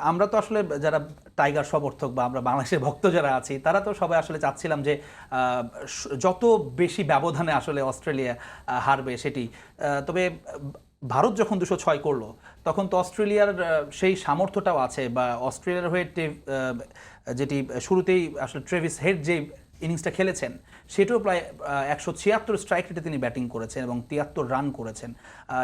আমরা তো আসলে যারা টাইগার সমর্থক বা আমরা বাংলাদেশের ভক্ত যারা আছি তারা তো সবাই আসলে চাচ্ছিলাম যে যত বেশি ব্যবধানে আসলে অস্ট্রেলিয়া হারবে সেটি। তবে ভারত যখন 206 করলো তখন তো অস্ট্রেলিয়ার সেই সামর্থ্যটাও আছে, বা অস্ট্রেলিয়ার হয়ে যেটি শুরুতেই আসলে ট্রেভিস হেড যে ইনিংসটা খেলেছেন সেটাও প্রায় 176 স্ট্রাইক রেটে তিনি ব্যাটিং করেছেন এবং 73 রান করেছেন,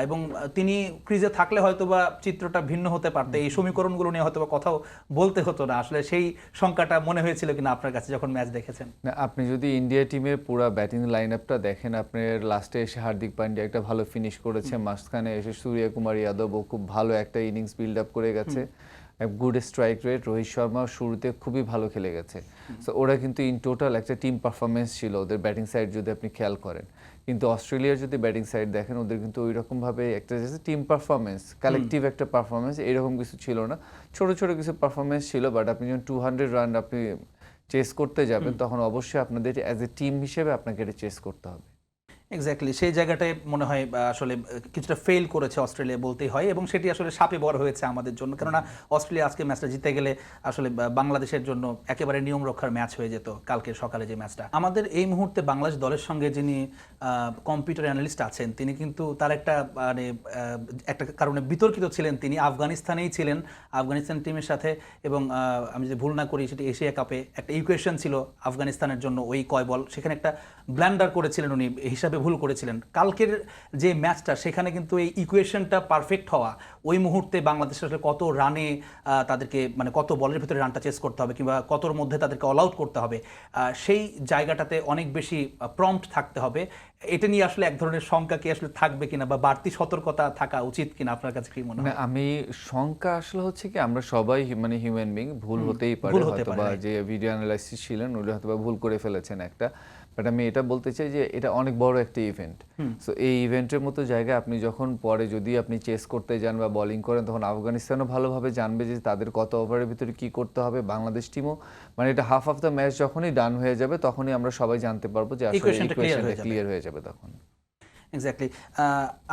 এবং তিনি ক্রিজে থাকলে হয়তোবা চিত্রটা ভিন্ন হতে পারতো, এই সমীকরণগুলো নিয়ে হয়তোবা কথাও বলতে হতো না। আসলে সেই সংখ্যাটা মনে হয়েছিল কিনা আপনার কাছে যখন ম্যাচ দেখেছেন? না, আপনি যদি ইন্ডিয়া টিমের পুরো ব্যাটিং লাইন আপটা দেখেন, আপনার লাস্টে এসে হার্দিক পান্ডিয়া একটা ভালো ফিনিশ করেছে, মাঝখানে এসে সূর্যকুমার যাদবও খুব ভালো একটা ইনিংস বিল্ড আপ করে গেছে, good strike rate, Rohit Sharma শুরুতে খুবই ভালো খেলে গেছে। সো ওরা কিন্তু ইন টোটাল একটা টিম পারফরমেন্স ছিল ওদের ব্যাটিং সাইড যদি আপনি খেয়াল করেন। কিন্তু অস্ট্রেলিয়ার যদি ব্যাটিং সাইড দেখেন, ওদের কিন্তু ওই রকমভাবে একটা টিম পারফরমেন্স, কালেকটিভ একটা পারফরমেন্স এরকম কিছু ছিল না। ছোট ছোট কিছু পারফরমেন্স ছিল, বাট আপনি যখন 200 রান আপনি চেস করতে যাবেন তখন অবশ্যই আপনাদের অ্যাজ এ টিম হিসেবে আপনাকে এটা চেস করতে হবে। এক্স্যাক্টলি সেই জায়গাটায় মনে হয় আসলে কিছুটা ফেল করেছে অস্ট্রেলিয়া বলতেই হয়, এবং সেটি আসলে শাপে বড় হয়েছে আমাদের জন্য। কেননা অস্ট্রেলিয়া আজকে ম্যাচটা জিতে গেলে আসলে বাংলাদেশের জন্য একেবারে নিয়ম রক্ষার ম্যাচ হয়ে যেত কালকে সকালে যে ম্যাচটা। আমাদের এই মুহূর্তে বাংলাদেশ দলের সঙ্গে যিনি কম্পিউটার অ্যানালিস্ট আছেন তিনি কিন্তু তার একটা মানে একটা কারণে বিতর্কিত ছিলেন। তিনি আফগানিস্তানেই ছিলেন, আফগানিস্তান টিমের সাথে, এবং আমি যদি ভুল না করি সেটি এশিয়া কাপে একটা ইকুয়েশন ছিল আফগানিস্তানের জন্য, ওই কয় বল সেখানে একটা ব্ল্যান্ডার করেছিলেন উনি, হিসাবে ভুল করেছিলেন। কালকের যে ম্যাচটা সেখানে কিন্তু এই ইকুয়েশনটা পারফেক্ট হওয়া, ওই মুহূর্তে বাংলাদেশ আসলে কত রানে তাদেরকে মানে কত বলের ভিতরে রানটা চেস করতে হবে কিংবা কতর মধ্যে তাদেরকে অল আউট করতে হবে, সেই জায়গাটাতে অনেক বেশি প্রম্পট থাকতে হবে। এটা নিয়ে আসলে এক ধরনের শঙ্কা কি আসলে থাকবে কিনা, বা বাড়তি সতর্কতা থাকা উচিত কিনা আপনার কাছে কি মনে হয়? আমি শঙ্কা আসলে হচ্ছে কি, আমরা সবাই মানে হিউম্যান বিং, ভুল হতেই পারে, হয়তো বা যে ভিডিও অ্যানালাইসিস ছিলেন উনি হয়তো বা ভুল করে ফেলেছেন একটা। বাট আমি এটা বলতে চাই যে এটা অনেক বড় একটা ইভেন্ট। সো এই ইভেন্টের মতো জায়গায় আপনি যখন পরে যদি আপনি চেস করতে যান বা বোলিং করেন, তখন আফগানিস্তানও ভালোভাবে জানবে যে তাদের কত ওভারের ভিতরে কি করতে হবে। বাংলাদেশ টিমও মানে এটা হাফ অফ দ্য ম্যাচ যখনই ডান হয়ে যাবে তখনই আমরা সবাই জানতে পারবো যে আসলে ইকুয়েশনটা ক্লিয়ার হয়ে যাবে তখন। এক্স্যাক্টলি।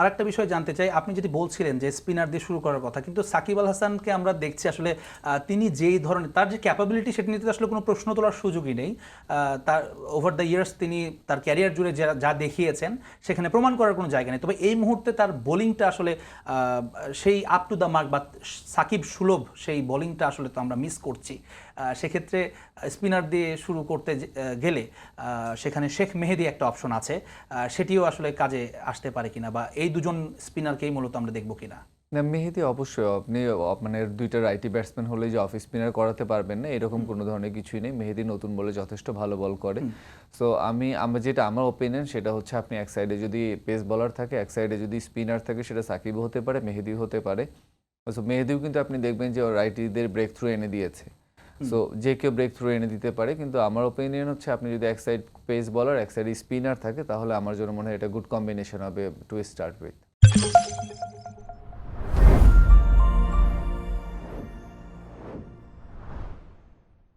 আরেকটা বিষয় জানতে চাই, আপনি যেটি বলছিলেন যে স্পিনার দিয়ে শুরু করার কথা, কিন্তু সাকিব আল হাসানকে আমরা দেখছি আসলে তিনি যেই ধরনের তার যে ক্যাপাবিলিটি সেটা নিয়ে আসলে কোনো প্রশ্ন তোলার সুযোগই নেই। তার ওভার দ্য ইয়ার্স তিনি তার ক্যারিয়ার জুড়ে যা দেখিয়েছেন সেখানে প্রমাণ করার কোনো জায়গা নেই। তবে এই মুহূর্তে তার বোলিংটা আসলে সেই আপ টু দ্য মার্ক বা সাকিব সুলভ সেই বোলিংটা আসলে তো আমরা মিস করছি। সেক্ষেত্রে স্পিনার দিয়ে শুরু করতে গেলে সেখানে শেখ মেহেদী একটা অপশন আছে, সেটিও আসলে কাজে আসতে পারে কিনা, বা এই দুজন স্পিনারকেই মূলত আমরা দেখবো কিনা? না, মেহেদী অবশ্যই আপনি মানে দুইটা রাইটি ব্যাটসম্যান হলে যে অফ স্পিনার করাতে পারবেন না এরকম কোনো ধরনের কিছুই নেই। মেহেদী নতুন বলে যথেষ্ট ভালো বল করে। সো আমার ওপিনিয়ন সেটা হচ্ছে, আপনি এক সাইডে যদি পেস বলার থাকে, এক সাইডে যদি স্পিনার থাকে, সেটা সাকিবও হতে পারে, মেহেদীও হতে পারে। সো মেহেদীও কিন্তু আপনি দেখবেন যে রাইটিদের ব্রেক থ্রু এনে দিয়েছে। সো যে কেউ ব্রেক থ্রু এনে দিতে পারে, কিন্তু আমার ওপিনিয়ন হচ্ছে আপনি যদি এক সাইড পেস বলার এক সাইড স্পিনার থাকে তাহলে আমার জন্য মনে হয় এটা গুড কম্বিনেশন হবে টু স্টার্ট উইথ।